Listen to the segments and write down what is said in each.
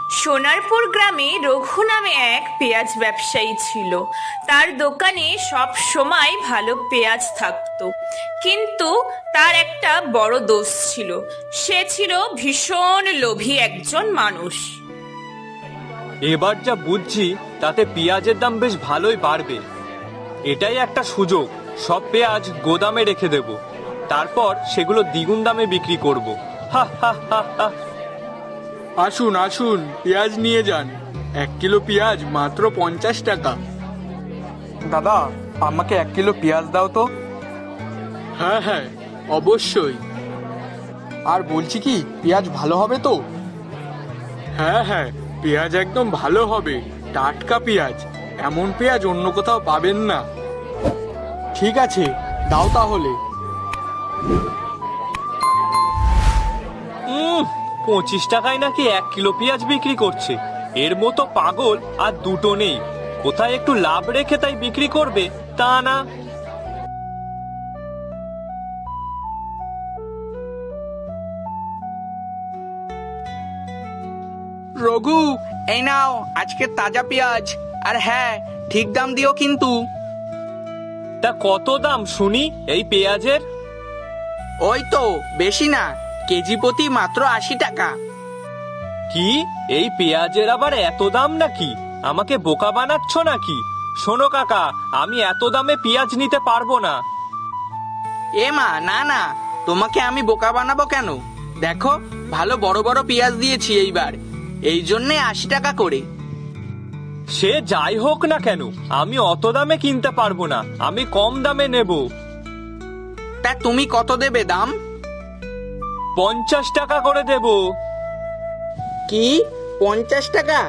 সোনারপুর গ্রামে রঘু নামে এক পেঁয়াজ ব্যবসায়ী ছিল। তার দোকানে সব সময় ভালো পেঁয়াজ থাকতো, কিন্তু তার একটা বড় দোষ ছিল। সে ছিল ভীষণ লোভী একজন মানুষ। এবার যা বুঝছি তাতে পেঁয়াজের দাম বেশ ভালোই বাড়বে। এটাই একটা সুযোগ, সব পেঁয়াজ গোদামে রেখে দেব, তারপর সেগুলো দ্বিগুণ দামে বিক্রি করব। হা হা হা হা। আসুন আসুন, পেঁয়াজ নিয়ে যান। 1 কিলো পেঁয়াজ মাত্র 50 টাকা। দাদা, আমাকে 1 কিলো পেঁয়াজ দাও তো। হ্যাঁ হ্যাঁ, অবশ্যই। আর বলছি কি, পেঁয়াজ ভালো হবে তো? হ্যাঁ হ্যাঁ, পেঁয়াজ একদম ভালো হবে, টাটকা পেঁয়াজ। এমন পেঁয়াজ অন্য কোথাও পাবেন না। ঠিক আছে, দাও তাহলে। 25 টাকায় নাকি 1 কিলো পেঁয়াজ বিক্রি করছে। এর মতো পাগল আর দুটো নেই। কোথায় একটু লাভ রেখে তাই বিক্রি করবে, তা না। রঘু, এই নাও আজকে তাজা পেঁয়াজ। আর হ্যাঁ, ঠিক দাম দিও কিন্তু। তা কত দাম শুনি এই পেঁয়াজের? ওই তো, বেশি না, কেজি প্রতি মাত্র 80 টাকা। কি, এই পেঁয়াজের আবার এত দাম নাকি? আমাকে বোকা বানাচ্ছ নাকি? শোনো কাকা, আমি এত দামে পেঁয়াজ নিতে পারবো না। এ মা, না না, তোমাকে আমি বোকা বানাবো কেন? দেখো, ভালো বড় বড় পেঁয়াজ দিয়েছি এইবার, এই জন্যে 80 টাকা করে। সে যাই হোক না কেন, আমি অত দামে কিনতে পারবো না, আমি কম দামে নেব। তা তুমি কত দেবে দাম? 50 টাকা করে দেব। কি, 50 টাকা?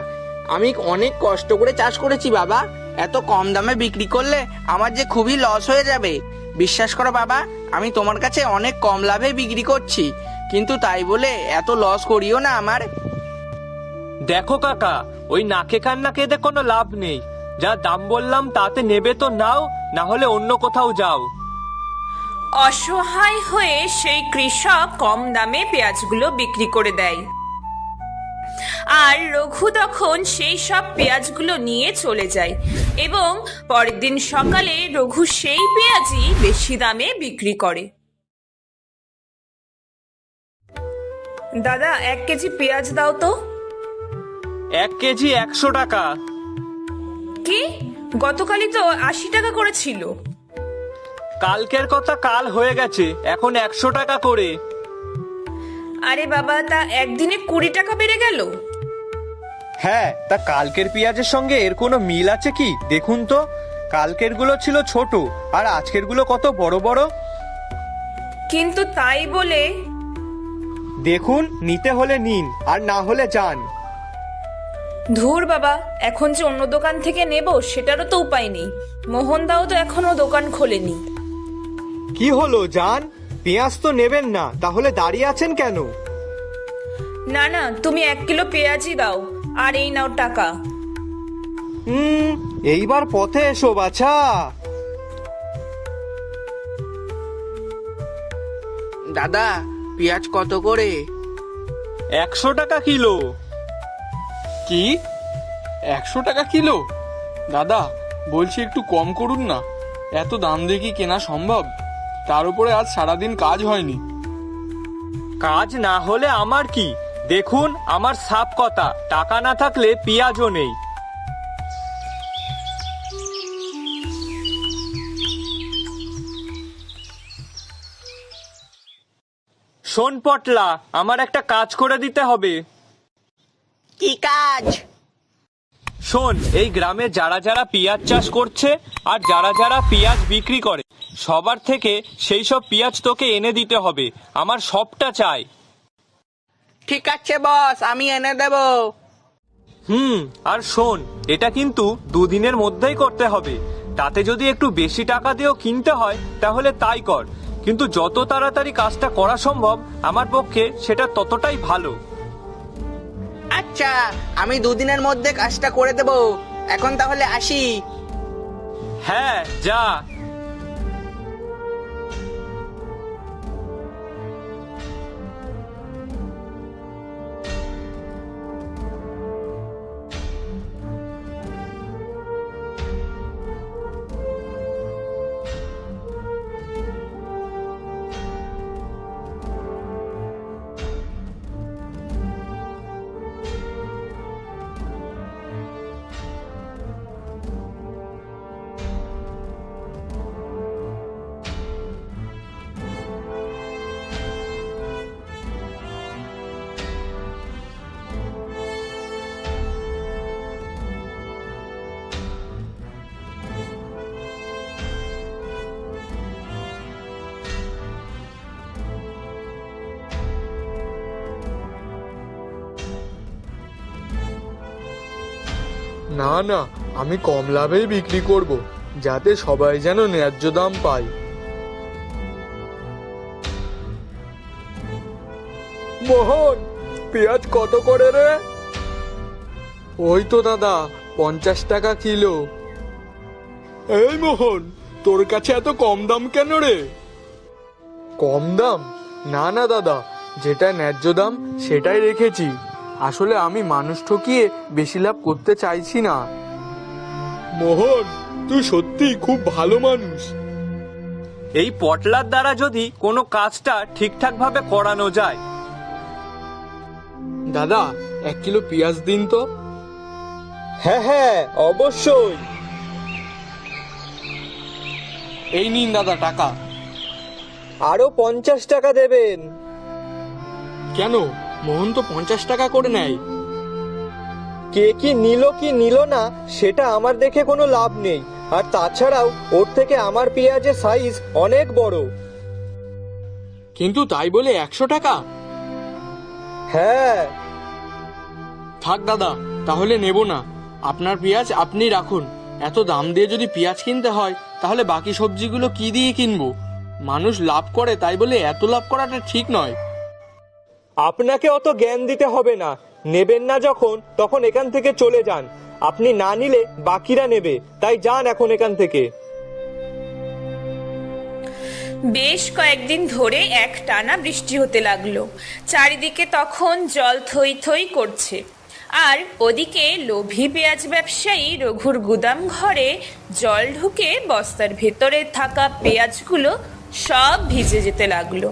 আমি অনেক কষ্ট করে চাষ করেছি বাবা, এত কম দামে বিক্রি করলে আমার যে খুবই লস হয়ে যাবে। বিশ্বাস করো বাবা, আমি তোমার কাছে অনেক কম লাভে বিক্রি করছি, কিন্তু তাই বলে এত লস করিও না আমার। দেখো কাকা, ওই নাকে কান্না কেঁদে কোনো লাভ নেই। যা দাম বললাম তাতে নেবে তো নাও, না হলে অন্য কোথাও যাও। অসহায় হয়ে সেই কৃষক কম দামে পেঁয়াজগুলো বিক্রি করে দেয়। আর রঘু তখন সেই সব পেঁয়াজগুলো নিয়ে চলে যায় এবং পরের দিন সকালে রঘু সেই পেঁয়াজই বেশি দামে বিক্রি করে। দাদা, 1 কেজি পেঁয়াজ দাও তো। 1 কেজি 100 টাকা। কি, গতকালই তো 80 টাকা করেছিল। কালকের কথা কাল হয়ে গেছে, এখন 100 টাকা করে। আরে বাবা, তা একদিনে 20 টাকা বেড়ে গেল। হ্যাঁ, তা কালকের পেঁয়াজের সঙ্গে এর কোনো মিল আছে কি দেখুন তো। কালকের গুলো ছিল ছোট, আর আজকের গুলো কত বড় বড়। কিন্তু তাই বলে দেখুন, নিতে হলে নিন, আর না হলে যান। ধুর বাবা, এখন যে অন্য দোকান থেকে নেব সেটারও তো উপায় নেই। মোহনদাও তো এখনো দোকান খোলেনি। কি হলো জান, পেঁয়াজ তো নেবেন না, তাহলে দাঁড়িয়ে আছেন কেন? না না, তুমি 1 কিলো পেঁয়াজই দাও, আর এই নাও টাকা। এইবার পথে এসো বাছা। দাদা, পেঁয়াজ কত করে? 100 টাকা কিলো। কি, 100 টাকা কিলো? দাদা, বলছি একটু কম করুন না, এত দাম দিয়ে কি কেনা সম্ভব? তার উপরে আজ সারাদিন কাজ হয়নি। কাজ না হলে আমার কি, দেখুন আমার সাপ কথা, টাকা না থাকলে পেঁয়াজও নেই। শোন পটলা, আমার একটা কাজ করে দিতে হবে। কি কাজ? শোন, এই গ্রামে যারা যারা পেঁয়াজ চাষ করছে আর যারা যারা পেঁয়াজ বিক্রি করে, সবার থেকে সেই সব পেঁয়াজ তোকে এনে দিতে হবে। আমার সবটা চাই। ঠিক আছে বস, আমি এনে দেবো। আর শোন, এটা কিন্তু 2 দিনের মধ্যেই করতে হবে। তাতে যদি একটু বেশি টাকা দিয়েও কিনতে হয় তাহলে তাই কর, কিন্তু যত তাড়াতাড়ি কাজটা করা সম্ভব আমার পক্ষে সেটা ততটাই ভালো। আচ্ছা, আমি 2 দিনের মধ্যে কাজটা করে দেবো। এখন তাহলে আসি। হ্যাঁ, যা। না না, আমি কম লাভেই বিক্রি করব, যাতে সবাই যেন ন্যায্য দাম পায়। মোহন, পেঁয়াজ কত করে রে? ওই তো দাদা, 50 টাকা কিলো। এই মোহন, তোর কাছে এত কম দাম কেন রে? কম দাম? না না দাদা, যেটা ন্যায্য দাম সেটাই রেখেছি। আসলে আমি মানুষ ঠকিয়ে বেশি লাভ করতে চাইছি না। মোহন, তুই সত্যি খুব ভালো মানুষ। এই পটলার দ্বারা যদি কোনো কাজটা ঠিকঠাক ভাবে করানো যায়। দাদা, 1 কিলো পেঁয়াজ দিন তো। হ্যাঁ হ্যাঁ, অবশ্যই। এই নিন দাদা টাকা। আরো 50 টাকা দেবেন। কেন, মোহন তো 50 টাকা করে নেয়। কে কি নিল না সেটা আমার দেখে কোনো লাভ নেই। আর তাছাড়াও ওর থেকে আমার পেঁয়াজের সাইজ অনেক বড়। কিন্তু তাই বলে 100 টাকা? হ্যাঁ। থাক দাদা, তাহলে নেব না। আপনার পেঁয়াজ আপনি রাখুন। এত দাম দিয়ে যদি পেঁয়াজ কিনতে হয়, তাহলে বাকি সবজিগুলো কি দিয়ে কিনবো? মানুষ লাভ করে তাই বলে এত লাভ করাটা ঠিক নয়। আপনাকে অত জ্ঞান দিতে হবে না। নেবেন না যখন, তখন এখান থেকে চলে যান। আপনি না নিলে বাকিরা নেবে, তাই যান এখন এখান থেকে। বেশ কয়েকদিন ধরে একটানা বৃষ্টি হতে লাগলো। চারিদিকে তখন জল থই থই করছে। আর ওদিকে লোভী পেঁয়াজ ব্যবসায়ী রঘুর গুদাম ঘরে জল ঢুকে বস্তার ভেতরে থাকা পেঁয়াজগুলো সব ভিজে যেতে লাগলো,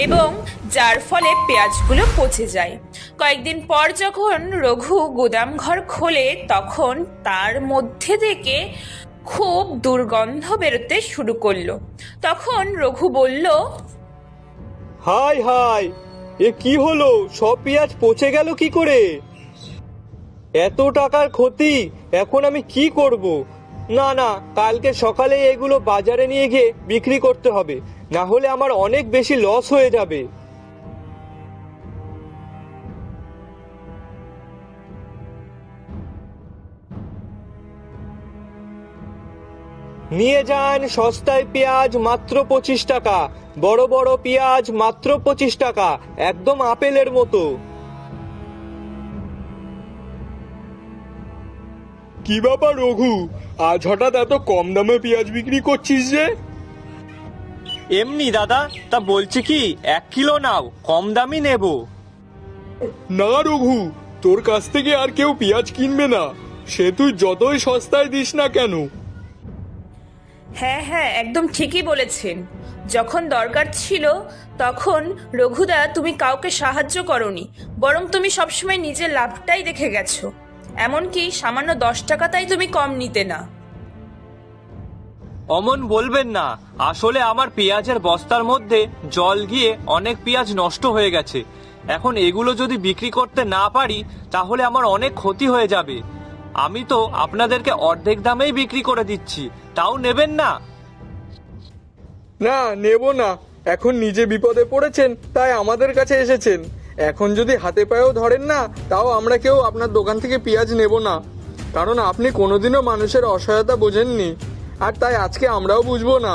এবং যার ফলে পেঁয়াজগুলো পচে যায়। কয়েকদিন পর যখন রঘু গুদাম ঘর খোলে, তখন তার মধ্যে থেকে খুব দুর্গন্ধ বেরোতে শুরু করলো। তখন রঘু বলল, হাই হাই, এ কি হলো? সব পেঁয়াজ পচে গেল কি করে? এত টাকার ক্ষতি, এখন আমি কি করব? না না, কালকে সকালে এগুলো বাজারে নিয়ে গিয়ে বিক্রি করতে হবে, না হলে আমার অনেক বেশি লস হয়ে যাবে। নিয়ে যান সস্তায় পেঁয়াজ মাত্র 25 টাকা, বড় বড় পেঁয়াজ মাত্র 25 টাকা, একদম আপেলের মতো। কি ব্যাপার রঘু, আজ হঠাৎ এত কম দামে পেঁয়াজ বিক্রি করছিস যে? এমনি দাদা, তা বলছি কি 1 কিলো নাও, কম দামই নেব। না রঘু, তোর কাছ থেকে আর কেউ পেঁয়াজ কিনবে না, সে তুই যতই সস্তায় দিস না কেন। হ্যাঁ হ্যাঁ, একদম ঠিকই বলেছেন। যখন দরকার ছিল তখন রঘুদা তুমি কাউকে সাহায্য করনি, বরং তুমি সবসময় নিজের লাভটাই দেখে গেছো। এমনকি সামান্য 10 টাকা তাই তুমি কম নিতে না। অমন বলবেন না, আসলে আমার পেঁয়াজের বস্তার মধ্যে জল গিয়ে অনেক পেঁয়াজ নষ্ট হয়ে গেছে। এখন এগুলো যদি বিক্রি করতে না পারি, তাহলে আমার অনেক ক্ষতি হয়ে যাবে। আমি তো আপনাদেরকে অর্ধেক দামেই বিক্রি করে দিচ্ছি, তাও নেবেন না? না, নেব না। এখন নিজে বিপদে পড়েছেন তাই আমাদের কাছে এসেছেন। এখন যদি হাতে পায়েও ধরেন না, তাও আমরা কেউ আপনার দোকান থেকে পেঁয়াজ নেব না, কারণ আপনি কোনোদিনও মানুষের অসহায়তা বোঝেননি, আর তাই আজকে আমরাও বুঝবো না।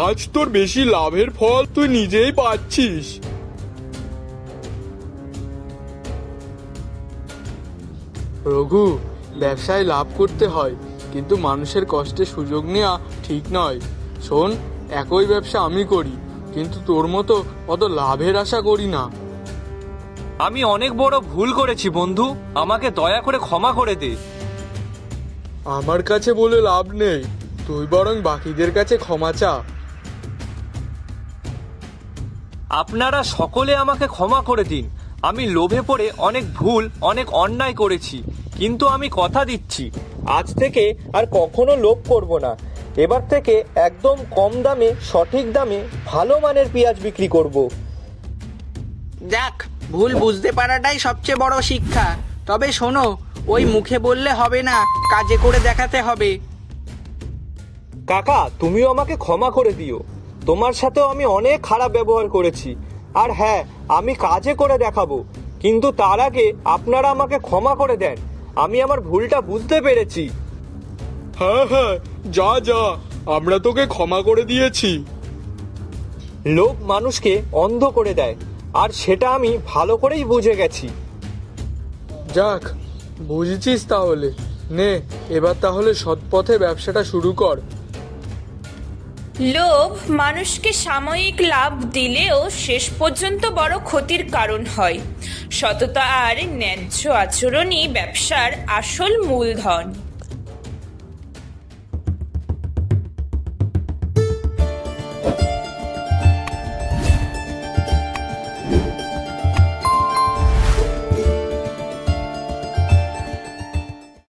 আজ তোর বেশি লাভের ফল তুই নিজেই পাচ্ছিস। রঘু, ব্যবসায় লাভ করতে হয়, কিন্তু মানুষের কষ্টে সুযোগ নেওয়া ঠিক নয়। শোন, একই ব্যবসা আমি করি, কিন্তু তোর মতো অত লাভের আশা করি না। আমি অনেক বড় ভুল করেছি বন্ধু, আমাকে দয়া করে ক্ষমা করে দে। আমার কাছে বলে লাভ নেই, তুই বরং বাকিদের কাছে ক্ষমা চা। আপনারা সকলে আমাকে ক্ষমা করে দিন। আমি লোভে পড়ে অনেক ভুল, অনেক অন্যায় করেছি, কিন্তু আমি কথা দিচ্ছি আজ থেকে আর কখনো লোভ করব না। এবার থেকে একদম কম দামে, সঠিক দামে, ভালো মানের পেঁয়াজ বিক্রি করব। যাক, ভুল বুঝতে পারাটাই সবচেয়ে বড় শিক্ষা। তবে শোনো, ওই মুখে বললে হবে না, কাজে করে দেখাতে হবে। কাকা, তুমিও আমাকে ক্ষমা করে দিও। তোমার সাথেও আমি অনেক খারাপ ব্যবহার করেছি। আর হ্যাঁ, আমি কাজে করে দেখাবো। কিন্তু তার আগে আপনারা আমাকে ক্ষমা করে দেন। আমি আমার ভুলটা বুঝতে পেরেছি। হ্যাঁ হ্যাঁ, যা যা, আমরা তোকে ক্ষমা করে দিয়েছি। লোভ মানুষকে অন্ধ করে দেয়, আর সেটা আমি ভালো করেই বুঝে গেছি। যাক, বুঝেছিস তাহলে। নে, এবার তাহলে সৎ পথে ব্যবসাটা শুরু কর। লোভ মানুষকে সাময়িক লাভ দিলেও শেষ পর্যন্ত বড় ক্ষতির কারণ হয়। সততা আর ন্যায্য আচরণই ব্যবসার আসল মূলধন।